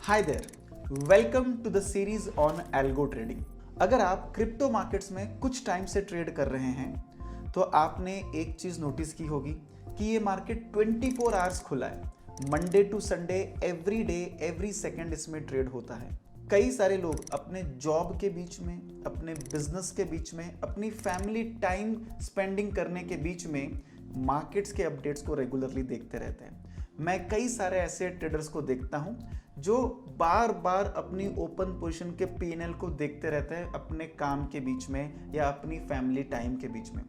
Hi there, welcome to the series on algo trading. अगर आप crypto markets में कुछ टाइम से ट्रेड कर रहे हैं तो आपने एक चीज नोटिस की होगी कि ये मार्केट 24 आवर्स खुला है। Monday to Sunday every day every second इसमें ट्रेड होता है। कई सारे लोग अपने जॉब के बीच में, अपने बिजनेस के बीच में, अपनी फैमिली टाइम स्पेंडिंग करने के बीच में मार्केट्स के अपडेट्स को रेगुलरली देखते रहते हैं। मैं कई सारे ऐसे ट्रेडर्स को देखता हूं जो बार बार अपनी ओपन पोजीशन के पीएनएल को देखते रहते हैं अपने काम के बीच में या अपनी फैमिली टाइम के बीच में।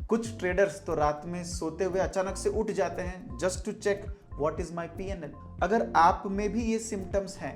कुछ ट्रेडर्स तो रात में सोते हुए अचानक से उठ जाते हैं just to check what is my PNL. अगर आप में भी ये सिम्टम्स हैं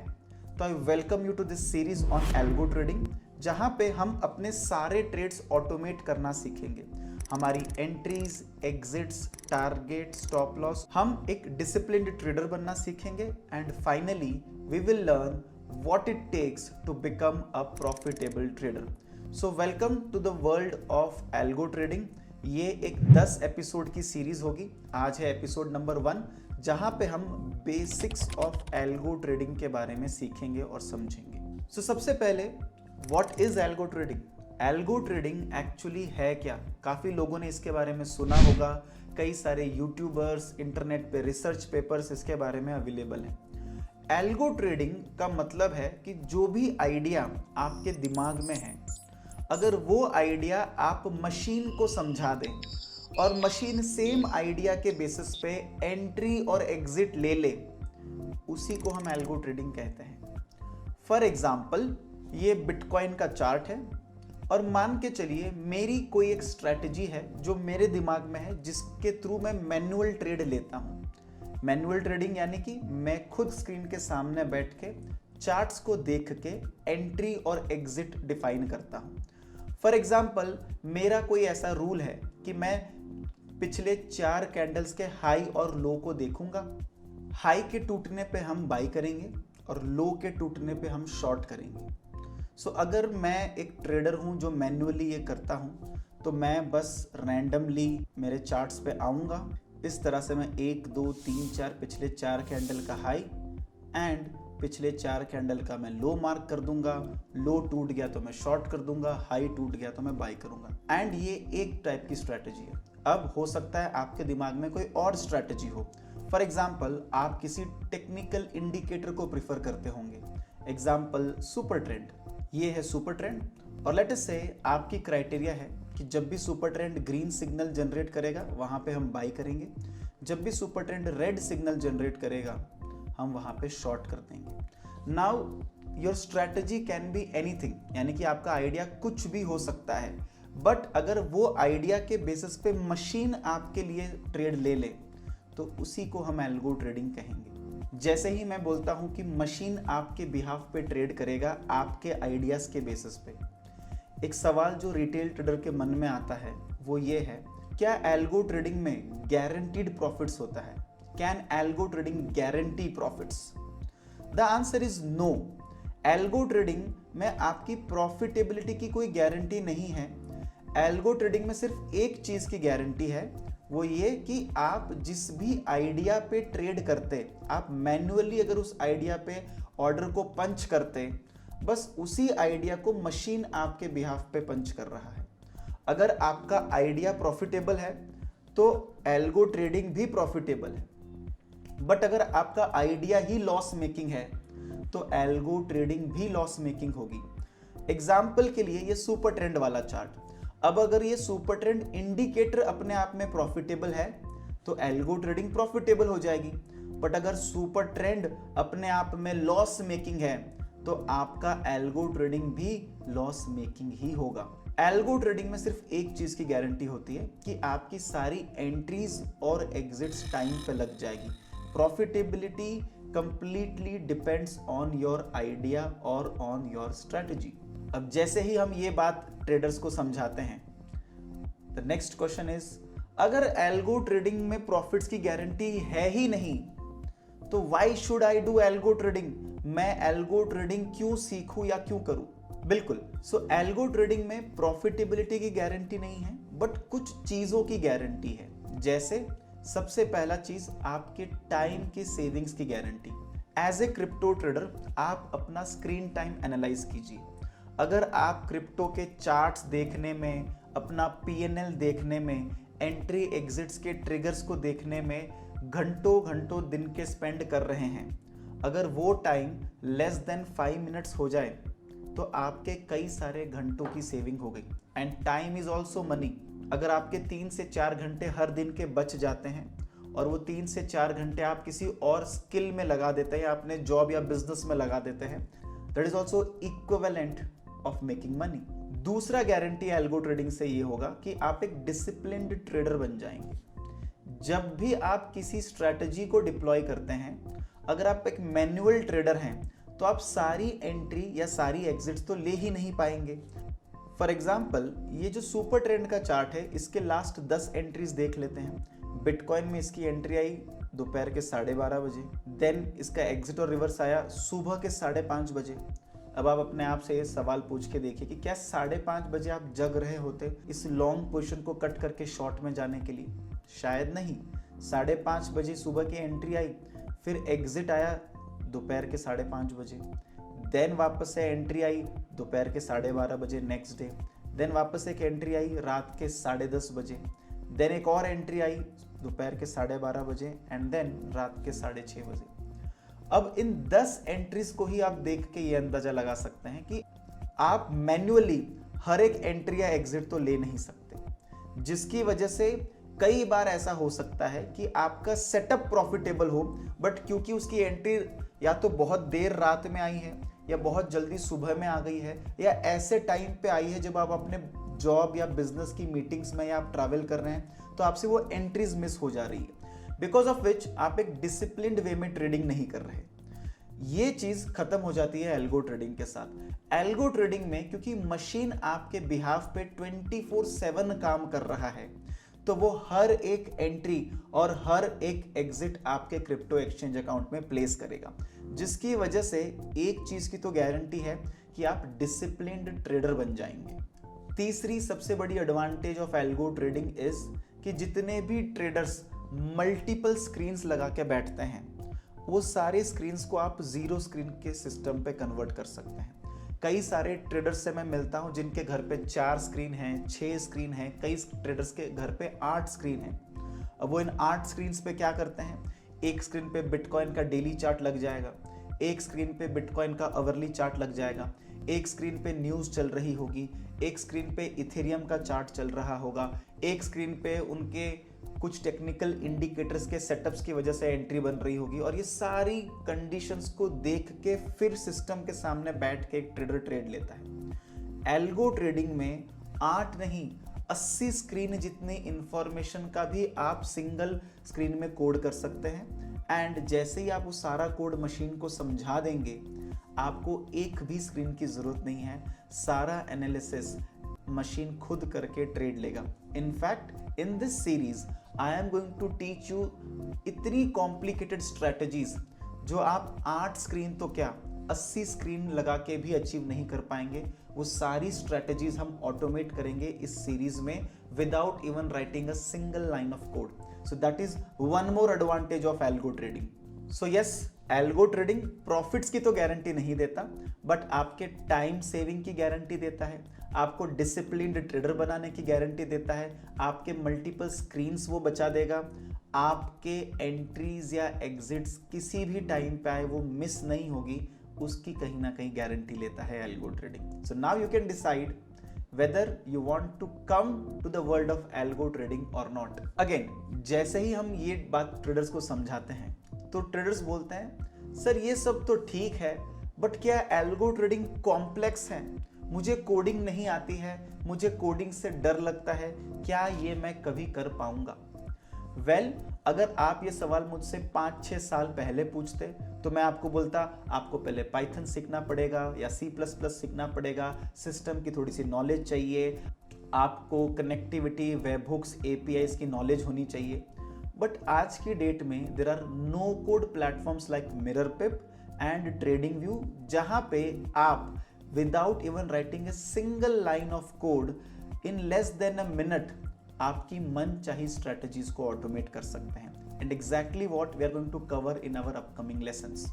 तो I welcome you to this series on algo trading, जहां पे हम अपने सारे ट्रेड्स ऑटोमेट करना सीखेंगे। हमारी entries, exits, target, stop loss, हम एक डिसिप्लिन्ड ट्रेडर बनना सीखेंगे and finally we will learn what it takes to become a profitable trader. So welcome to the world of algo trading. ये एक 10 एपिसोड की सीरीज होगी। आज है एपिसोड नंबर 1, जहां पे हम बेसिक्स ऑफ एल्गो ट्रेडिंग के बारे में सीखेंगे और समझेंगे। सो सबसे पहले what is algo trading? Algo trading actually है क्या? काफ़ी लोगों ने इसके बारे में सुना होगा। कई सारे यूट्यूबर्स, इंटरनेट पे रिसर्च पेपर्स इसके बारे में अवेलेबल हैं। एल्गो ट्रेडिंग का मतलब है कि जो भी आइडिया आपके दिमाग में है, अगर वो आइडिया आप मशीन को समझा दें और मशीन सेम आइडिया के बेसिस पे एंट्री और एग्जिट ले ले, उसी को हम एल्गो ट्रेडिंग कहते हैं। फॉर एग्जाम्पल, ये बिटकॉइन का चार्ट है और मान के चलिए मेरी कोई एक स्ट्रैटेजी है जो मेरे दिमाग में है, जिसके थ्रू मैं मैनुअल ट्रेड लेता हूं। मैनुअल ट्रेडिंग यानी कि मैं खुद स्क्रीन के सामने बैठ के चार्ट्स को देख के एंट्री और एग्जिट डिफाइन करता हूं। फॉर एग्जाम्पल, मेरा कोई ऐसा रूल है कि मैं पिछले 4 कैंडल्स के हाई और लो को देखूंगा। हाई के टूटने पे हम बाई करेंगे और लो के टूटने पे हम शॉर्ट करेंगे। सो अगर मैं एक ट्रेडर हूं जो मैन्युअली ये करता हूं, तो मैं बस रैंडमली मेरे चार्ट्स पे आऊंगा। इस तरह से मैं 1 2 3 4 पिछले 4 कैंडल का हाई एंड पिछले 4 कैंडल का मैं लो मार्क कर दूंगा। लो टूट गया तो मैं शॉर्ट कर दूंगा, हाई टूट गया तो मैं बाई करूंगा। एंड ये एक टाइप की स्ट्रैटेजी है। अब हो सकता है आपके दिमाग में कोई और स्ट्रैटेजी हो। फॉर एग्जाम्पल, आप किसी टेक्निकल इंडिकेटर को प्रिफर करते होंगे। Example, super trend. ये है सुपर ट्रेंड और लेट अस से आपकी क्राइटेरिया है कि जब भी super trend green signal generate करेगा वहां पे हम बाई करेंगे, जब भी super trend red signal generate करेगा हम वहां पे शॉर्ट कर देंगे। Now your strategy can be anything, यानी कि आपका आइडिया कुछ भी हो सकता है, बट अगर वो आइडिया के बेसिस पे मशीन आपके लिए ट्रेड ले ले तो उसी को हम एल्गो ट्रेडिंग कहेंगे। जैसे ही मैं बोलता हूं कि मशीन आपके बिहाफ पे ट्रेड करेगा आपके आइडियाज के बेसिस पे, एक सवाल जो रिटेल ट्रेडर के मन में आता है वो ये है, क्या एल्गो ट्रेडिंग में गारंटीड प्रॉफिट्स होता है? Can algo trading guarantee profits? The answer is no. Algo trading में आपकी प्रॉफिटेबिलिटी की कोई गारंटी नहीं है। एल्गो ट्रेडिंग में सिर्फ एक चीज की गारंटी है, वो ये कि आप जिस भी आइडिया पे ट्रेड करते, आप मैन्युअली अगर उस आइडिया पे ऑर्डर को पंच करते, बस उसी आइडिया को मशीन आपके बिहाफ पे पंच कर रहा है। अगर आपका आइडिया प्रॉफिटेबल है तो एल्गो ट्रेडिंग भी प्रॉफिटेबल है, बट अगर आपका आइडिया ही लॉस मेकिंग है तो एल्गो ट्रेडिंग भी लॉस मेकिंग होगी। एग्जाम्पल के लिए ये सुपर ट्रेंड वाला चार्ट, अब अगर ये सुपर ट्रेंड इंडिकेटर अपने आप में प्रॉफिटेबल है तो एल्गो ट्रेडिंग प्रॉफिटेबल हो जाएगी, बट अगर सुपर ट्रेंड अपने आप में लॉस मेकिंग है तो आपका एल्गो ट्रेडिंग भी लॉस मेकिंग ही होगा। एल्गो ट्रेडिंग में सिर्फ एक चीज की गारंटी होती है कि आपकी सारी एंट्रीज और एग्जिट्स टाइम पे लग जाएगी। Profitability completely depends on your idea और ऑन योर स्ट्रेटजी। अब जैसे ही हम ये बात ट्रेडर्स को समझाते हैं, द नेक्स्ट क्वेश्चन इज, अगर एल्गो ट्रेडिंग में प्रॉफिट्स की गारंटी है ही नहीं तो why should I do algo trading? मैं एल्गो ट्रेडिंग क्यों सीखूं या क्यों करूं? बिल्कुल, सो एल्गो ट्रेडिंग में प्रॉफिटेबिलिटी की गारंटी नहीं है, बट कुछ चीजों की गारंटी है। जैसे सबसे पहला चीज आपके टाइम की सेविंग्स की guarantee. As a crypto trader आप अपना स्क्रीन टाइम एनालाइज कीजिए। अगर आप क्रिप्टो के चार्ट्स देखने में, अपना पीएनएल देखने में, एंट्री एग्जिट्स के ट्रिगर्स को देखने में घंटों घंटों दिन के स्पेंड कर रहे हैं, अगर वो टाइम लेस देन 5 मिनट्स हो जाए तो आपके कई सारे घंटों की सेविंग हो गई। And time is also money. अगर आपके 3 से 4 घंटे हर दिन के बच जाते हैं और वो 3 से 4 घंटे आप किसी और स्किल में लगा देते हैं या अपने जॉब या बिजनेस में लगा देते हैं, that is also equivalent of making money. दूसरा गारंटी एल्गो ट्रेडिंग से ये होगा कि आप एक डिसिप्लिन्ड ट्रेडर बन जाएंगे। जब भी आप किसी स्ट्रैटेजी को डिप्लॉय करते हैं, अगर आप एक मैनुअल ट्रेडर हैं तो आप सारी एंट्री या सारी एग्जिट्स तो ले ही नहीं पाएंगे। फॉर एग्जाम्पल, ये जो सुपर ट्रेंड का चार्ट है, इसके लास्ट 10 एंट्रीज देख लेते हैं। बिटकॉइन में इसकी एंट्री आई दोपहर के 12:30 बजे, देन इसका एग्जिट और रिवर्स आया सुबह के 5:30 बजे। अब आप अपने आप से ये सवाल पूछ के देखिए कि क्या 5:30 बजे आप जग रहे होते इस लॉन्ग पोजीशन को कट करके शॉर्ट में जाने के लिए? शायद नहीं। 5:30 बजे सुबह की एंट्री आई, फिर एग्जिट आया दोपहर के 5:30 बजे, देन वापस से एंट्री आई दोपहर के 12:30 बजे नेक्स्ट डे, देन वापस एक एंट्री आई रात के 10:30 बजे, देन एक और एंट्री आई दोपहर के 12:30 बजे एंड देन रात के 6:30 बजे। अब इन 10 एंट्रीज को ही आप देख के ये अंदाजा लगा सकते हैं कि आप मैन्युअली हर एक एंट्री या एग्जिट तो ले नहीं सकते, जिसकी वजह से कई बार ऐसा हो सकता है कि आपका सेटअप प्रॉफिटेबल हो, बट क्योंकि उसकी एंट्री या तो बहुत देर रात में आई है या बहुत जल्दी सुबह में आ गई है या ऐसे टाइम पे आई है जब आप अपने जॉब या बिजनेस की मीटिंग्स में या आप ट्रैवल कर रहे हैं, तो आपसे वो एंट्रीज मिस हो जा रही है, बिकॉज ऑफ विच आप एक डिसिप्लिन्ड वे में ट्रेडिंग नहीं कर रहे। ये चीज खत्म हो जाती है एल्गो ट्रेडिंग के साथ। एल्गो ट्रेडिंग में क्योंकि मशीन आपके बिहाफ पे 24/7 काम कर रहा है, तो वो हर एक एंट्री और हर एक एग्जिट आपके क्रिप्टो एक्सचेंज अकाउंट में प्लेस करेगा, जिसकी वजह से एक चीज की तो गारंटी है कि आप डिसिप्लिन्ड ट्रेडर बन जाएंगे। तीसरी सबसे बड़ी advantage of algo trading is कि जितने भी ट्रेडर्स मल्टीपल स्क्रीन्स लगा के बैठते हैं, वो सारे स्क्रीन्स को आप जीरो स्क्रीन के सिस्टम पे कन्वर्ट कर सकते हैं। कई सारे ट्रेडर्स से मैं मिलता हूं जिनके घर पे 4 स्क्रीन है, 6 स्क्रीन है, कई ट्रेडर्स के घर पे 8 स्क्रीन है। अब वो इन 8 स्क्रीन पे क्या करते हैं? एक स्क्रीन पे बिटकॉइन का डेली चार्ट लग जाएगा, एक स्क्रीन पे बिटकॉइन का आवरली चार्ट लग जाएगा, एक स्क्रीन पे न्यूज़ चल रही होगी, एक स्क्रीन पे इथेरियम का चार्ट चल रहा होगा, एक स्क्रीन पे उनके कुछ टेक्निकल इंडिकेटर्स के सेटअप्स की वजह से एंट्री बन रही होगी, और ये सारी कंडीशंस को देख के फिर सिस्टम के सामने बैठ के एक ट्रेडर ट्रेड लेता है। एल्गो ट्रेडिंग में 8 नहीं 80 स्क्रीन जितनी इंफॉर्मेशन का भी आप सिंगल स्क्रीन में कोड कर सकते हैं, एंड जैसे ही आप वो सारा कोड मशीन को समझा देंगे, आपको एक भी स्क्रीन की जरूरत नहीं है, सारा एनालिसिस मशीन खुद करके ट्रेड लेगा। In fact in this series I am going to teach you इतनी कॉम्प्लिकेटेड स्ट्रेटजीज जो आप 8 स्क्रीन तो क्या 80 स्क्रीन लगा के भी अचीव नहीं कर पाएंगे। वो सारी स्ट्रेटजीज हम ऑटोमेट करेंगे इस सीरीज में without even writing a single line of code. So that is one more advantage of algo trading. So yes, algo trading profits की तो गारंटी नहीं देता, बट आपके टाइम सेविंग की गारंटी देता है, आपको डिसिप्लिन्ड ट्रेडर बनाने की गारंटी देता है, आपके मल्टीपल स्क्रीन्स वो बचा देगा, आपके एंट्रीज या एग्जिट्स किसी भी टाइम पे आए वो मिस नहीं होगी, उसकी कहीं ना कहीं गारंटी लेता है algo trading. So now you can decide whether you want to come to the world of algo trading और नॉट। अगेन, जैसे ही हम ये बात ट्रेडर्स को समझाते हैं तो ट्रेडर्स बोलते हैं सर ये सब तो ठीक है, बट क्या एल्गो ट्रेडिंग कॉम्प्लेक्स है? मुझे कोडिंग नहीं आती है, मुझे कोडिंग से डर लगता है, क्या ये मैं कभी कर पाऊंगा? वेल, अगर आप ये सवाल मुझसे 5-6 साल पहले पूछते तो मैं आपको बोलता आपको पहले पाइथन सीखना पड़ेगा या C++ सीखना पड़ेगा, सिस्टम की थोड़ी सी नॉलेज चाहिए, आपको कनेक्टिविटी, वेबहुक्स, APIs की नॉलेज होनी चाहिए। बट आज की डेट में there are no code platforms like MirrorPip and TradingView, जहां पे आप without even writing a single line of code in less than a minute आपकी मन चाही स्ट्रेटजीज को ऑटोमेट कर सकते हैं। And exactly what we are going to cover in our upcoming lessons.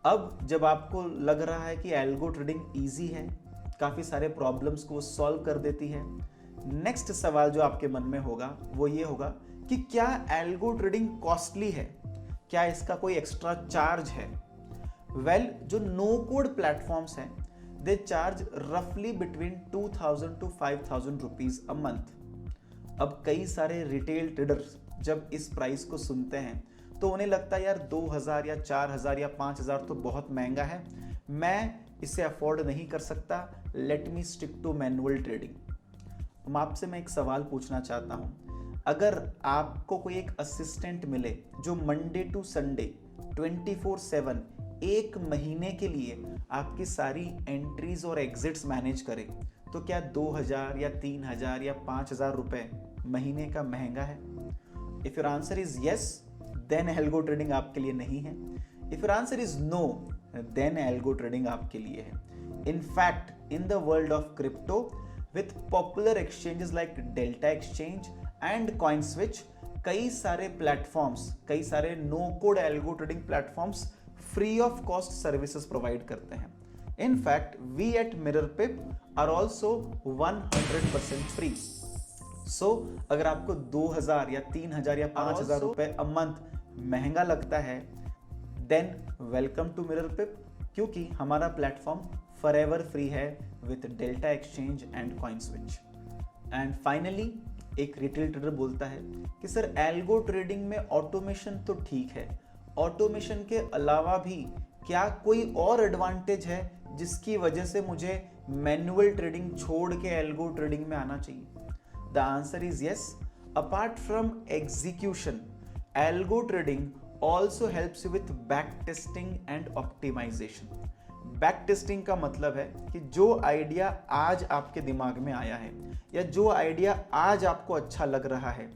अब जब आपको लग रहा है कि एल्गो ट्रेडिंग ईजी है, काफ़ी सारे प्रॉब्लम्स को सॉल्व कर देती है, नेक्स्ट सवाल जो आपके मन में होगा वो ये होगा कि क्या एल्गो ट्रेडिंग कॉस्टली है, क्या इसका कोई एक्स्ट्रा चार्ज है? वेल, जो नो कोड प्लेटफॉर्म्स हैं दे चार्ज रफली between 2000 to 5000 rupees a month. अब कई सारे रिटेल ट्रेडर्स जब इस प्राइस को सुनते हैं तो उन्हें लगता है यार 2000 या 4000 या 5000 तो बहुत महंगा है, मैं इसे अफोर्ड नहीं कर सकता, let me stick to manual trading. आपसे मैं एक सवाल पूछना चाहता हूं, अगर आपको कोई एक असिस्टेंट मिले जो मंडे टू संडे 24/7 एक महीने के लिए आपकी सारी एंट्रीज और एग्जिट्स मैनेज करे, तो क्या 2000 या 3000 या 5000 रुपए महीने का महंगा है? If your answer is yes, then algo trading आपके लिए नहीं है। If your answer is no, then algo trading आपके लिए है। In fact, in the world of crypto with popular exchanges like Delta Exchange and CoinSwitch, कई सारे platforms, कई सारे no code algo trading platforms free of cost services provide करते हैं। In fact, we at MirrorPip are also 100% free. So अगर आपको 2000 या 3000 या 5000 रुपए अ मंथ महंगा लगता है, देन वेलकम टू मिररपिप, क्योंकि हमारा प्लेटफॉर्म फॉरएवर फ्री है with delta Exchange and CoinSwitch. And finally, एक रिटेल ट्रेडर बोलता है कि सर एल्गो ट्रेडिंग में ऑटोमेशन तो ठीक है, ऑटोमेशन के अलावा भी क्या कोई और एडवांटेज है जिसकी वजह से मुझे मैनुअल ट्रेडिंग छोड़ के एल्गो ट्रेडिंग में आना चाहिए? The answer is yes. Apart from execution, algo trading also helps you with backtesting and optimization. Backtesting का मतलब है कि जो आइडिया आज आपके दिमाग में आया है या जो आइडिया आज आपको अच्छा लग रहा है,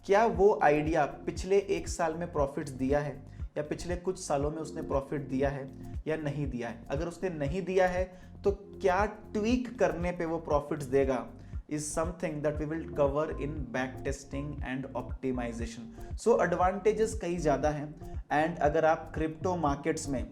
क्या वो आइडिया पिछले एक साल में प्रॉफिट्स दिया है या पिछले कुछ सालों में उसने प्रॉफिट दिया है या नहीं दिया है? अगर उसने नहीं दिया है तो क्या ट्वीक करने पे वो प्रॉफिट्स देगा is something that we will cover in backtesting and optimization. So advantages कई ज़्यादा हैं। एंड अगर आप क्रिप्टो मार्केट्स में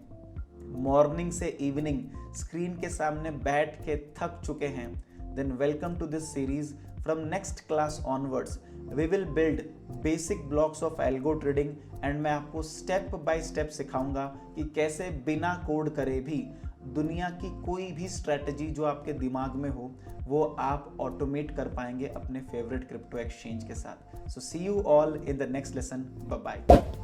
मॉर्निंग से इवनिंग स्क्रीन के सामने बैठ के थक चुके हैं, then welcome to this series. From next class onwards we will build basic blocks of algo trading and मैं आपको स्टेप बाय स्टेप सिखाऊंगा कि कैसे बिना कोड करे भी दुनिया की कोई भी स्ट्रेटजी जो आपके दिमाग में हो वो आप ऑटोमेट कर पाएंगे अपने फेवरेट क्रिप्टो एक्सचेंज के साथ। So see you all in the next lesson. Bye bye.